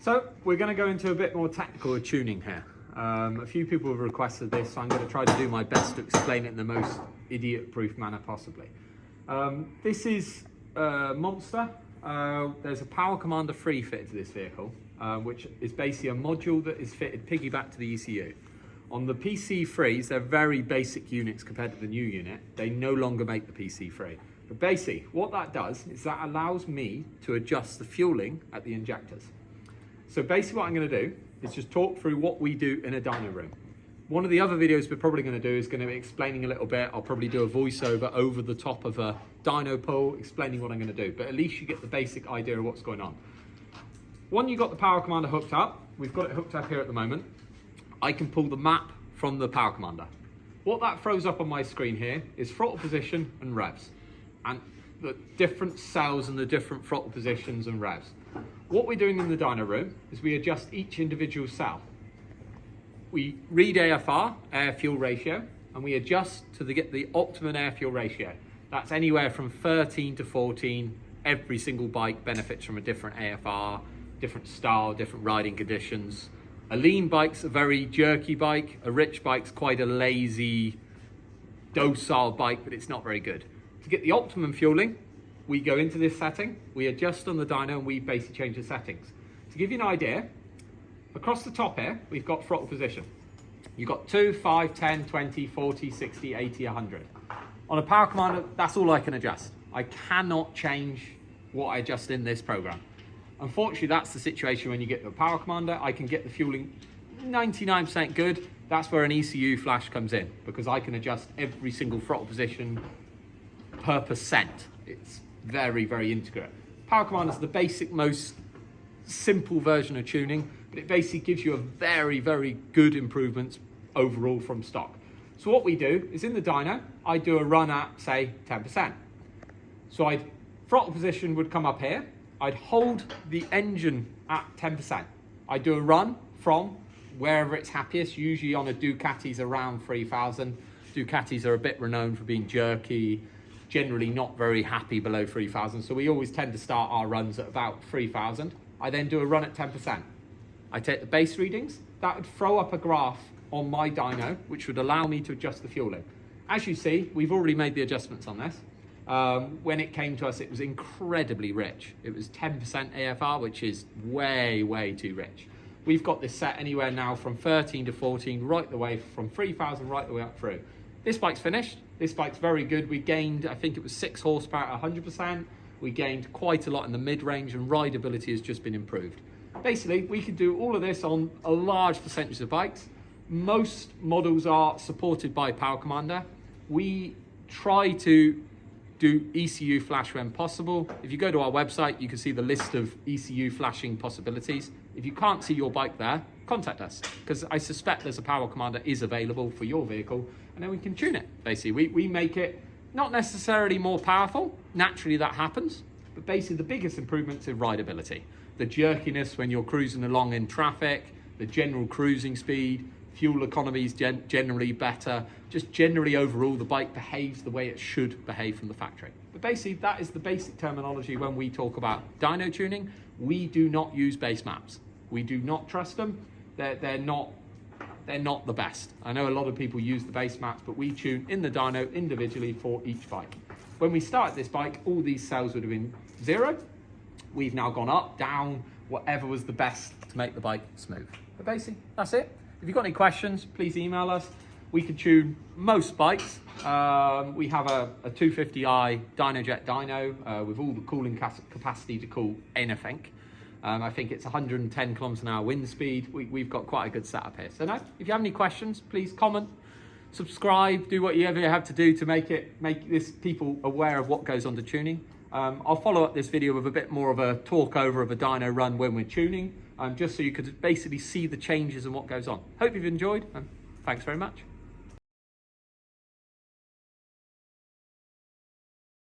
So we're going to go into a bit more technical tuning here. A few people have requested this, so I'm going to try to do my best to explain it in the most idiot-proof manner possibly. This is a Monster. There's a Power Commander 3 fitted to this vehicle, which is basically a module that is fitted piggyback to the ECU. On the PC3s, they're very basic units compared to the new unit. They no longer make the PC3. But basically, what that does is that allows me to adjust the fueling at the injectors. So basically what I'm going to do is just talk through what we do in a dyno room. One of the other videos we're probably going to do is going to be explaining a little bit. I'll probably do a voiceover over the top of a dyno pull explaining what I'm going to do, but at least you get the basic idea of what's going on. When you've got the Power Commander hooked up, we've got it hooked up here at the moment, I can pull the map from the Power Commander. What that throws up on my screen here is throttle position and revs, and the different cells and the different throttle positions and revs. What we're doing in the dyno room is we adjust each individual cell. We read AFR, air fuel ratio, and we adjust to get the optimum air fuel ratio. That's anywhere from 13 to 14. Every single bike benefits from a different AFR, different style, different riding conditions. A lean bike's a very jerky bike. A rich bike's quite a lazy, docile bike, but it's not very good. To get the optimum fueling, we go into this setting, we adjust on the dyno, and we basically change the settings. To give you an idea, across the top here, we've got throttle position. You've got 2, 5, 10, 20, 40, 60, 80, 100. On a Power Commander, that's all I can adjust. I cannot change what I adjust in this program. Unfortunately, that's the situation when you get the Power Commander. I can get the fueling 99% good. That's where an ECU flash comes in, because I can adjust every single throttle position per percent. It's very, very intricate. Power Commander is the basic, most simple version of tuning, but it basically gives you a very, very good improvements overall from stock. So what we do is in the dyno, I do a run at, say, 10%. So throttle position would come up here. I'd hold the engine at 10%. I do a run from wherever it's happiest, usually on a Ducati's around 3,000. Ducatis are a bit renowned for being jerky, generally not very happy below 3,000. So we always tend to start our runs at about 3,000. I then do a run at 10%. I take the base readings. That would throw up a graph on my dyno, which would allow me to adjust the fueling. As you see, we've already made the adjustments on this. When it came to us, it was incredibly rich. It was 10% AFR, which is way, way too rich. We've got this set anywhere now from 13 to 14, right the way from 3,000 right the way up through. This bike's finished. This bike's very good. We gained, I think it was 6 horsepower at 100%. We gained quite a lot in the mid-range, and rideability has just been improved. Basically, we can do all of this on a large percentage of bikes. Most models are supported by Power Commander. We try to do ECU flash when possible. If you go to our website, you can see the list of ECU flashing possibilities. If you can't see your bike there, contact us, because I suspect there's a Power Commander is available for your vehicle, and then we can tune it. Basically, we make it not necessarily more powerful. Naturally, that happens. But basically, the biggest improvements in rideability. The jerkiness when you're cruising along in traffic, the general cruising speed, fuel economy is generally better. Just generally overall, the bike behaves the way it should behave from the factory. But basically, that is the basic terminology when we talk about dyno tuning. We do not use base maps. We do not trust them. They're not the best. I know a lot of people use the base maps, but we tune in the dyno individually for each bike. When we started this bike, all these cells would have been 0. We've now gone up, down, whatever was the best to make the bike smooth. But basically, that's it. If you've got any questions, please email us. We can tune most bikes. We have a 250i DynoJet dyno with all the cooling capacity to cool anything. I think it's 110 kilometers an hour wind speed. We've got quite a good setup here. So now, if you have any questions, please comment, subscribe, do whatever you have to do to make this people aware of what goes on to tuning. I'll follow up this video with a bit more of a talk over of a dyno run when we're tuning, just so you could basically see the changes and what goes on. Hope you've enjoyed, and thanks very much.